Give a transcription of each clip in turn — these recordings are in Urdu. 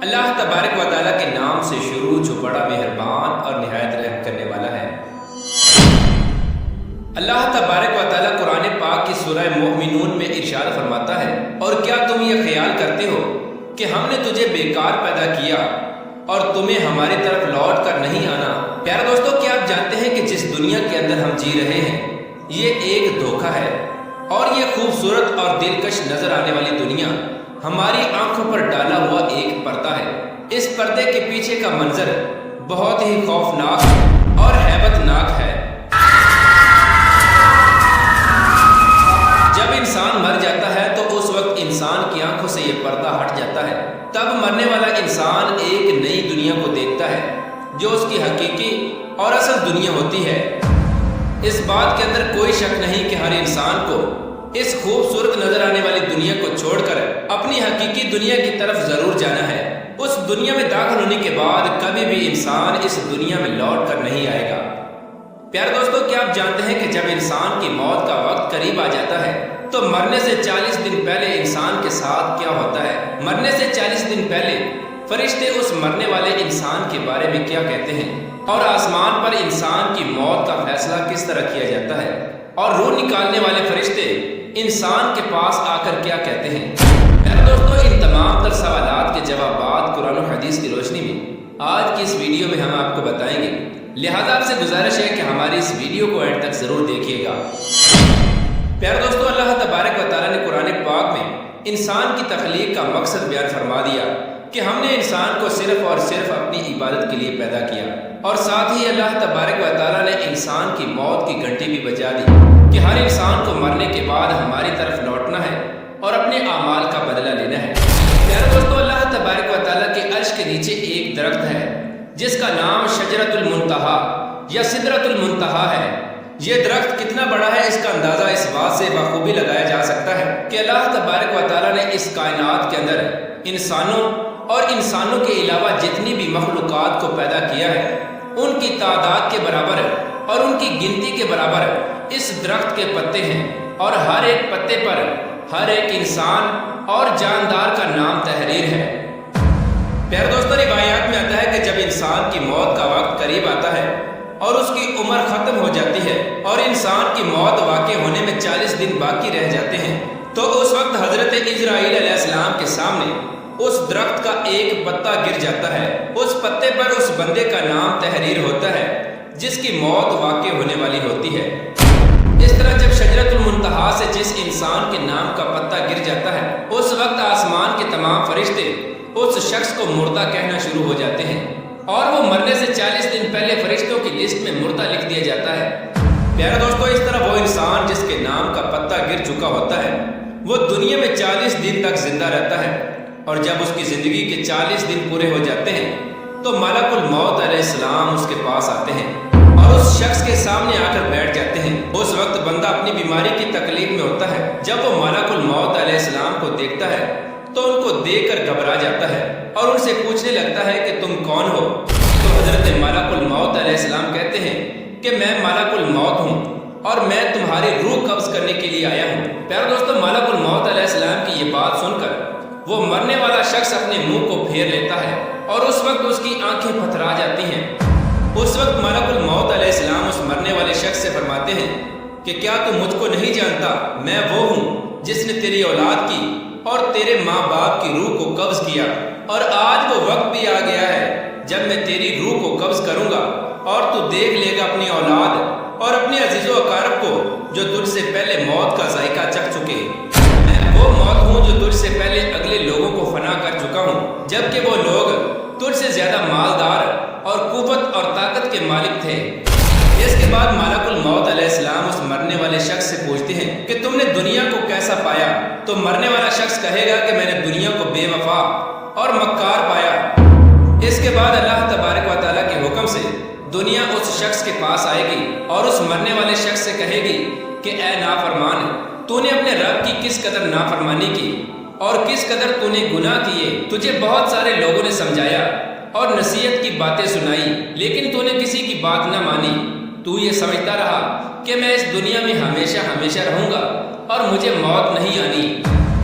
اللہ تبارک و تعالیٰ کے نام سے شروع جو بڑا مہربان اور نہایت رحم کرنے والا ہے۔ اللہ تبارک و تعالیٰ قرآن پاک کی سورہ مومنون میں ارشاد فرماتا ہے، اور کیا تم یہ خیال کرتے ہو کہ ہم نے تجھے بیکار پیدا کیا اور تمہیں ہماری طرف لوٹ کر نہیں آنا؟ پیارے دوستو، کیا آپ جانتے ہیں کہ جس دنیا کے اندر ہم جی رہے ہیں یہ ایک دھوکہ ہے، اور یہ خوبصورت اور دلکش نظر آنے والی دنیا ہماری آنکھوں پر ڈالا ہوا ایک پردہ ہے۔ اس پردے کے پیچھے کا منظر بہت ہی خوفناک اور ہیبت ناک ہے۔ جب انسان مر جاتا ہے تو اس وقت انسان کی آنکھوں سے یہ پردہ ہٹ جاتا ہے۔ تب مرنے والا انسان ایک نئی دنیا کو دیکھتا ہے جو اس کی حقیقی اور اصل دنیا ہوتی ہے۔ اس بات کے اندر کوئی شک نہیں کہ ہر انسان کو اس خوبصورت نظر آنے والی دنیا کو چھوڑ کر اپنی حقیقی دنیا کی طرف ضرور جانا ہے۔ اس دنیا میں داخل ہونے کے بعد کبھی بھی انسان اس دنیا میں لوٹ کر نہیں آئے گا۔ پیارے دوستو، کیا آپ جانتے ہیں کہ جب انسان کی موت کا وقت قریب آ جاتا ہے تو مرنے سے 40 دن پہلے انسان کے ساتھ کیا ہوتا ہے؟ مرنے سے 40 دن پہلے فرشتے اس مرنے والے انسان کے بارے میں کیا کہتے ہیں، اور آسمان پر انسان کی موت کا فیصلہ کس طرح کیا جاتا ہے، اور روح نکالنے والے فرشتے انسان کے پاس آ کر کیا کہتے ہیں؟ میرے دوستو، ان تمام تر سوالات کے جوابات قرآن و حدیث کی روشنی میں آج کی اس ویڈیو میں ہم آپ کو بتائیں گے، لہذا آپ سے گزارش ہے کہ ہماری اس ویڈیو کو اینڈ تک ضرور دیکھیے گا۔ پیارے دوستو، اللہ تبارک و تعالیٰ نے قرآن پاک میں انسان کی تخلیق کا مقصد بیان فرما دیا کہ ہم نے انسان کو صرف اور صرف اپنی عبادت کے لیے پیدا کیا، اور ساتھ ہی اللہ تبارک و تعالیٰ نے انسان کی موت کی گھنٹی بھی بجا دی کہ ہر انسان کو مرنے کے بعد ہماری طرف لوٹنا ہے اور اپنے اعمال کا بدلہ لینا ہے۔ پیارے دوستو، اللہ تبارک و تعالیٰ کے عرش کے نیچے ایک درخت ہے جس کا نام شجرۃ المنتہا یا سدرۃ المنتہا ہے۔ یہ درخت کتنا بڑا ہے اس کا اندازہ اس بات سے بخوبی لگایا جا سکتا ہے کہ اللہ تبارک و تعالیٰ نے اس کائنات کے اندر انسانوں اور انسانوں کے علاوہ جتنی بھی مخلوقات کو پیدا کیا ہے ان کی تعداد کے برابر اور ان کی گنتی کے برابر اس درخت کے پتے ہیں، اور ہر ایک پتے پر ہر ایک انسان اور جاندار کا نام تحریر ہے۔ پیارے دوستو، روایات میں آتا ہے کہ جب انسان کی موت کا وقت قریب آتا ہے اور اس کی عمر ختم ہو جاتی ہے اور انسان کی موت واقع ہونے میں 40 دن باقی رہ جاتے ہیں، تو اس وقت حضرت اسرائیل علیہ السلام کے سامنے اس درخت کا ایک پتا گر جاتا ہے۔ اس پتے پر اس بندے کا نام تحریر ہوتا ہے جس کی موت واقع ہونے والی ہوتی ہے۔ اس طرح جب شجرۃ المنتہا سے جس انسان کے نام کا پتا گر جاتا ہے اس وقت آسمان کے تمام فرشتے اس شخص کو مردہ کہنا شروع ہو جاتے ہیں، اور وہ مرنے سے 40 دن پہلے فرشتوں کی لسٹ میں مردہ لکھ دیا جاتا ہے۔ پیارے دوستو، اس طرح وہ انسان جس کے نام کا پتا گر چکا ہوتا ہے وہ دنیا میں 40 دن تک زندہ رہتا ہے، اور جب اس کی زندگی کے 40 دن پورے ہو جاتے ہیں تو ملک الموت علیہ السلام اس کے پاس آتے ہیں اور اس شخص کے سامنے آ کر بیٹھ جاتے ہیں۔ اس وقت بندہ اپنی بیماری کی تکلیف میں ہوتا ہے۔ جب وہ ملک الموت علیہ السلام کو دیکھتا ہے تو ان کو دیکھ کر گھبرا جاتا ہے اور ان سے پوچھنے لگتا ہے کہ تم کون ہو؟ تو حضرت ملک الموت علیہ السلام کہتے ہیں کہ میں ملک الموت ہوں اور میں تمہاری روح قبض کرنے کے لیے آیا ہوں۔ پیارے دوستو، ملک الموت علیہ السلام کی یہ بات سن کر وہ مرنے والا شخص اپنے منہ کو پھیر لیتا ہے اور اس وقت اس کی آنکھیں پتھرا جاتی ہیں۔ اس وقت ملک الموت علیہ السلام اس مرنے والے شخص سے فرماتے ہیں کہ کیا تو مجھ کو نہیں جانتا؟ میں وہ ہوں جس نے تیری اولاد کی اور تیرے ماں باپ کی روح کو قبض کیا، اور آج وہ وقت بھی آ گیا ہے جب میں تیری روح کو قبض کروں گا اور تو دیکھ لے گا اپنی اولاد اور اپنے عزیز و اقارب کو جو تجھ سے پہلے موت کا ذائقہ چکھ چکے۔ میں وہ موت ہوں جو تجھ سے پہلے اگلے لوگوں کو فنا کر چکا ہوں، جبکہ وہ لوگ تجھ سے زیادہ مالدار اور قوت اور طاقت کے مالک تھے۔ اس کے بعد ملک الموت علیہ السلام اس مرنے والے شخص سے پوچھتے ہیں کہ تم نے دنیا کو کیسا پایا؟ تو مرنے والا شخص کہے گا کہ میں نے دنیا کو بے وفا اور مکار پایا۔ اس کے بعد اللہ تبارک و تعالیٰ کے حکم سے دنیا اس شخص کے پاس آئے گی اور اس مرنے والے شخص سے کہے گی کہ اے نافرمان، تو نے اپنے رب کی کس قدر نافرمانی کی اور کس قدر تو نے گناہ کیے۔ تجھے بہت سارے لوگوں نے سمجھایا اور نصیحت کی باتیں سنائی، لیکن تو نے کسی کی بات نہ مانی۔ تو یہ سمجھتا رہا کہ میں اس دنیا میں ہمیشہ ہمیشہ رہوں گا اور مجھے موت نہیں آنی۔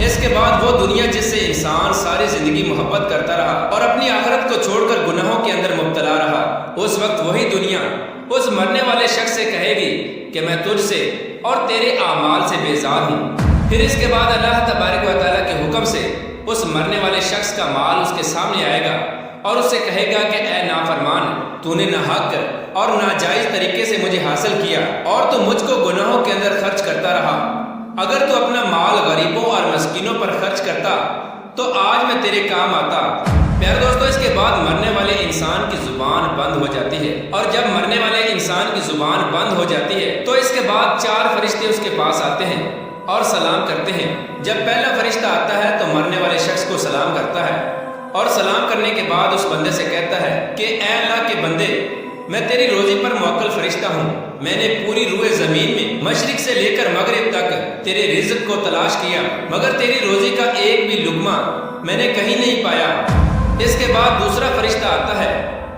اس کے بعد وہ دنیا جس سے انسان ساری زندگی محبت کرتا رہا اور اپنی آخرت کو چھوڑ کر گناہوں کے اندر مبتلا رہا، اس وقت وہی دنیا اس مرنے والے شخص سے کہے گی کہ میں تجھ سے اور تیرے اعمال سے بیزار ہوں۔ پھر اس کے بعد اللہ تبارک و تعالیٰ کے حکم سے اس مرنے والے شخص کا مال اس کے سامنے آئے گا اور اس سے کہے گا کہ اے نافرمان، تو نے ناحق اور ناجائز طریقے سے مجھے حاصل کیا اور تو مجھ کو گناہوں کے اندر خرچ کرتا رہا۔ اگر تو اپنا مال غریبوں اور مسکینوں پر خرچ کرتا تو آج میں تیرے کام آتا۔ پیارے دوستو، اس کے بعد مرنے والے انسان کی زبان بند ہو جاتی ہے، اور جب مرنے والے انسان کی زبان بند ہو جاتی ہے تو اس کے بعد 4 فرشتے اس کے پاس آتے ہیں اور سلام کرتے ہیں۔ جب پہلا فرشتہ آتا ہے تو مرنے والے شخص کو سلام کرتا ہے اور سلام کرنے کے بعد اس بندے سے کہتا ہے کہ اے اللہ کے بندے، میں تیری روزی پر موکل فرشتہ ہوں۔ میں نے پوری روئے زمین میں مشرق سے لے کر مغرب تک تیرے رزق کو تلاش کیا، مگر تیری روزی کا ایک بھی لقمہ میں نے کہیں نہیں پایا۔ اس کے بعد دوسرا فرشتہ آتا ہے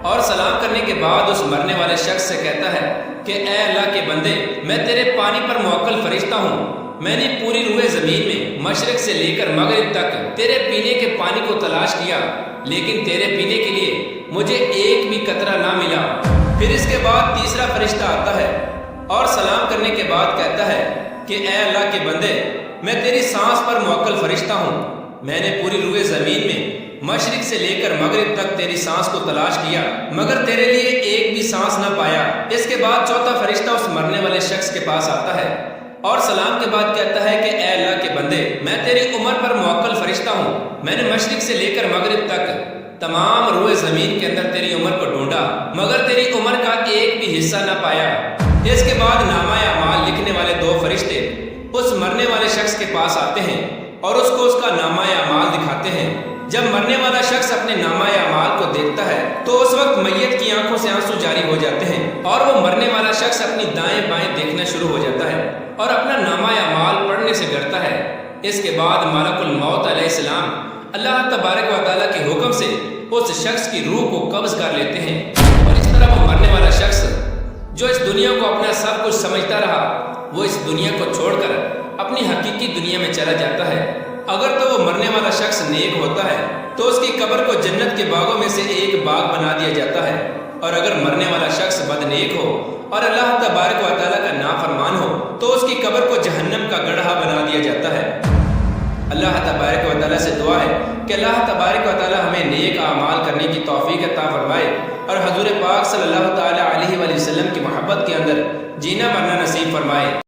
اور سلام کرنے کے بعد اس مرنے والے شخص سے کہتا ہے کہ اے اللہ کے بندے، میں تیرے پانی پر موکل فرشتہ ہوں۔ میں نے پوری روئے زمین میں مشرق سے لے کر مغرب تک تیرے پینے کے پانی کو تلاش کیا، لیکن تیرے پینے کے لیے مجھے ایک بھی قطرہ نہ ملا۔ پھر اس کے بعد تیسرا فرشتہ آتا ہے اور سلام کرنے کے بعد کہتا ہے کہ اے اللہ کے بندے، میں تیری سانس پر موکل فرشتہ ہوں۔ میں نے پوری روئے زمین میں مشرق سے لے کر مغرب تک تیری سانس کو تلاش کیا، مگر تیرے لیے ایک بھی سانس نہ پایا۔ اس کے بعد چوتھا فرشتہ اس مرنے والے شخص کے پاس آتا ہے اور سلام کے بعد کہتا ہے کہ اے اللہ کے بندے، میں تیری عمر پر موکل فرشتہ ہوں۔ میں نے مشرق سے لے کر مغرب تک تمام روئے زمین کے اندر تیری عمر کو ڈھونڈا، مگر تیری عمر کا ایک بھی حصہ نہ پایا۔ اس کے بعد نامہ اعمال لکھنے والے 2 فرشتے اس مرنے والے شخص کے پاس آتے ہیں اور اس کو اس کا نامہ اعمال دکھاتے ہیں۔ جب مرنے والا شخص اپنے نامہ اعمال کو دیکھتا ہے تو اس وقت میت کی آنکھوں سے آنسو جاری ہو جاتے ہیں اور وہ مرنے والا شخص اپنی دائیں بائیں دیکھنا شروع ہو جاتا ہے اور اپنا نامہ اعمال پڑھنے سے ڈرتا ہے۔ اس کے بعد ملک الموت علیہ السلام اللہ تبارک و تعالیٰ کے حکم سے اس شخص کی روح کو قبض کر لیتے ہیں، اور اس طرح وہ مرنے والا شخص جو اس دنیا کو اپنا سب کچھ سمجھتا رہا، وہ اس دنیا کو چھوڑ کر اپنی حقیقی دنیا میں چلا جاتا ہے۔ اگر تو وہ مرنے والا شخص نیک ہوتا ہے تو اس کی قبر کو جنت کے باغوں میں سے ایک باغ بنا دیا جاتا ہے، اور اگر مرنے والا شخص بد نیک ہو اور اللہ تبارک و تعالیٰ کا نافرمان ہو تو اس کی قبر کو جہنم کا گڑھا بنا دیا جاتا ہے۔ اللہ تبارک و تعالیٰ سے دعا ہے کہ اللہ تبارک و تعالیٰ ہمیں نیک اعمال کرنے کی توفیق عطا فرمائے اور حضور پاک صلی اللہ تعالیٰ علیہ وسلم کی محبت کے اندر جینا مرنا نصیب فرمائے۔